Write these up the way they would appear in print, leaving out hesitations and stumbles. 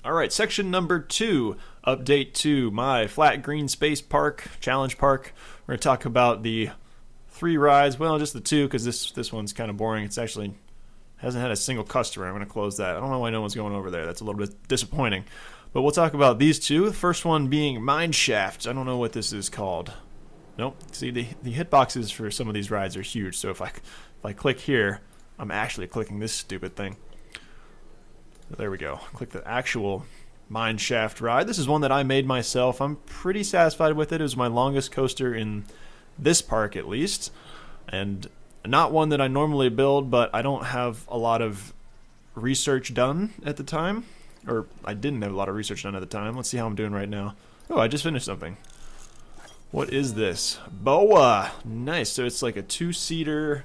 Alright, section number 2, update to my flat green space park, challenge park. We're going to talk about the 3 rides, well, just the 2, because this one's kind of boring. It's actually hasn't had a single customer. I'm going to close that. I don't know why no one's going over there. That's a little bit disappointing. But we'll talk about these 2. The first one being Mineshaft. I don't know what this is called. Nope. See, the hitboxes for some of these rides are huge, so if I click here, I'm actually clicking this stupid thing. There we go. Click the actual Mineshaft ride. This is one that I made myself. I'm pretty satisfied with it. It was my longest coaster in this park, at least. And not one that I normally build, but I don't have a lot of research done at the time. Or I didn't have a lot of research done at the time. Let's see how I'm doing right now. Oh, I just finished something. What is this? Boa! Nice. So it's like a 2-seater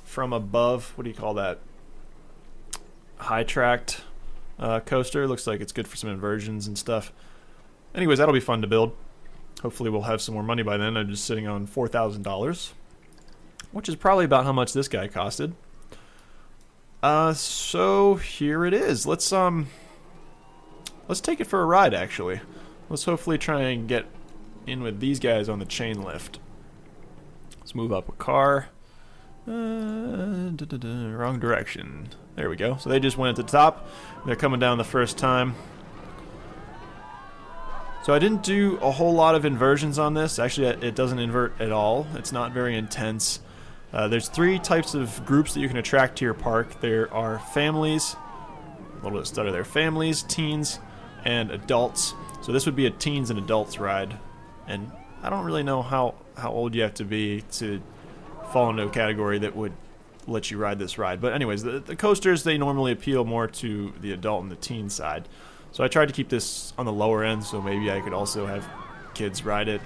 from above. What do you call that? High tracked coaster. Looks like it's good for some inversions and stuff. Anyways, that'll be fun to build. Hopefully we'll have some more money by then. I'm just sitting on $4,000, which is probably about how much this guy costed. So here it is. Let's take it for a ride, actually. Let's hopefully try and get in with these guys on the chain lift. Let's move up a car. Wrong direction. There we go. So they just went at the top. They're coming down the first time. So I didn't do a whole lot of inversions on this. Actually, it doesn't invert at all. It's not very intense. There's 3 types of groups that you can attract to your park. There are families, a little bit stutter there, families, teens, and adults. So this would be a teens and adults ride. And I don't really know how old you have to be to fall into a category that would let you ride this ride. But anyways, the coasters, they normally appeal more to the adult and the teen side. So I tried to keep this on the lower end, so maybe I could also have kids ride it.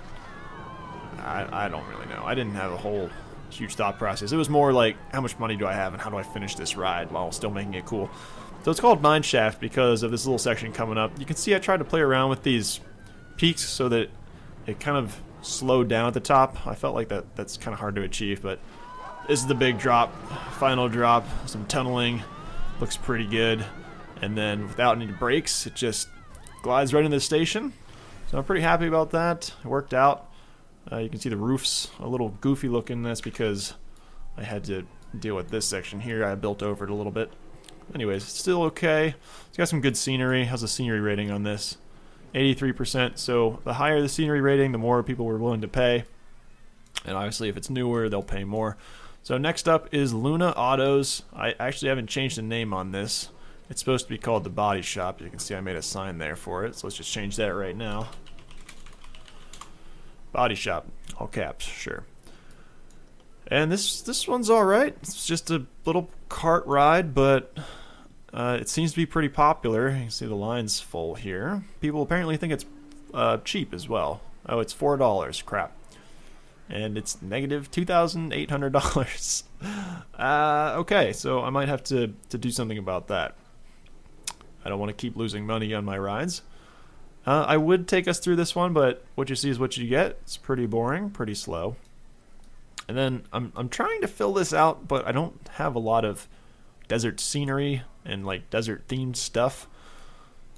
I don't really know. I didn't have a whole huge thought process. It was more like, how much money do I have and how do I finish this ride while still making it cool? So it's called Mineshaft because of this little section coming up. You can see I tried to play around with these peaks so that it kind of slowed down at the top. I felt like that's kind of hard to achieve, but this is the big drop, final drop, some tunneling, looks pretty good, and then without any brakes, it just glides right into the station. So I'm pretty happy about that. It worked out. You can see the roof's a little goofy looking. That's because I had to deal with this section here. I built over it a little bit. Anyways, it's still okay. It's got some good scenery. How's the scenery rating on this? 83%. So the higher the scenery rating, the more people were willing to pay. And obviously, if it's newer, they'll pay more. So next up is Luna Autos. I actually haven't changed the name on this. It's supposed to be called the Body Shop. You can see I made a sign there for it. So let's just change that right now. Body Shop, all caps, sure. And this one's all right. It's just a little cart ride, but it seems to be pretty popular. You can see the line's full here. People apparently think it's cheap as well. Oh, it's $4. Crap. And it's negative $2,800. Okay, so I might have to do something about that. I don't want to keep losing money on my rides. I would take us through this one, but what you see is what you get. It's pretty boring, pretty slow. And then I'm trying to fill this out, but I don't have a lot of desert scenery and like desert themed stuff.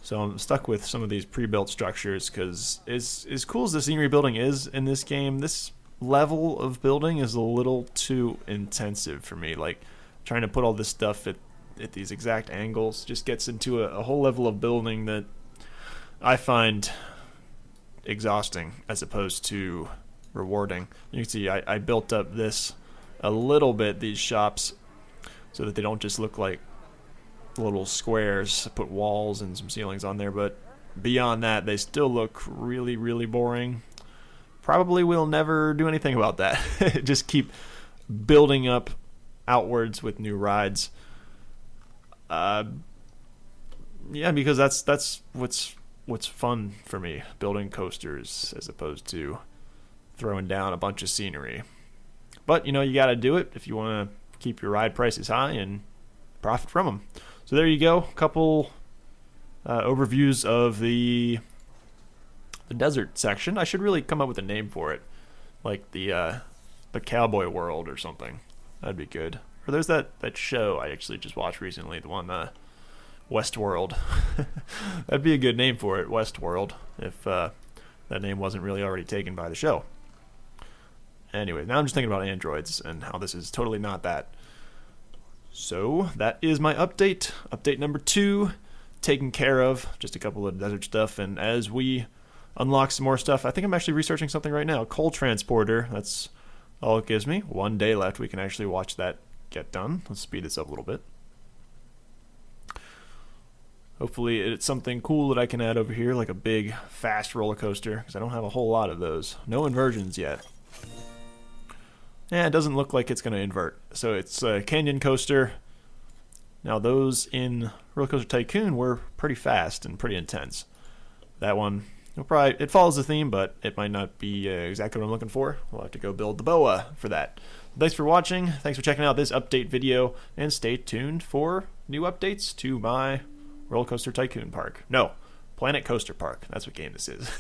So I'm stuck with some of these pre-built structures because as cool as the scenery building is in this game, this level of building is a little too intensive for me. Like trying to put all this stuff at these exact angles just gets into a whole level of building that I find exhausting as opposed to rewarding. You can see I built up this a little bit, these shops, so that they don't just look like little squares. I put walls and some ceilings on there, but beyond that, they still look really, really boring. Probably will never do anything about that. Just keep building up outwards with new rides. Yeah, because that's what's fun for me, building coasters as opposed to throwing down a bunch of scenery. But you know, you got to do it if you want to keep your ride prices high and profit from them. So there you go, a couple overviews of the desert section. I should really come up with a name for it, like the Cowboy World or something. That'd be good. Or there's that show I actually just watched recently, the one Westworld. That'd be a good name for it, Westworld, if that name wasn't really already taken by the show. Anyway, now I'm just thinking about androids and how this is totally not that. So that is my update. Update number 2, taken care of. Just a couple of desert stuff, and as we unlock some more stuff, I think I'm actually researching something right now. Coal transporter. That's all it gives me. 1 day left. We can actually watch that get done. Let's speed this up a little bit. Hopefully it's something cool that I can add over here, like a big, fast roller coaster, because I don't have a whole lot of those. No inversions yet. Yeah, it doesn't look like it's going to invert. So it's a canyon coaster. Now those in Roller Coaster Tycoon were pretty fast and pretty intense. That one, it follows the theme, but it might not be exactly what I'm looking for. We'll have to go build the boa for that. Thanks for watching. Thanks for checking out this update video, and stay tuned for new updates to my Roller Coaster Tycoon Park. No, Planet Coaster Park. That's what game this is.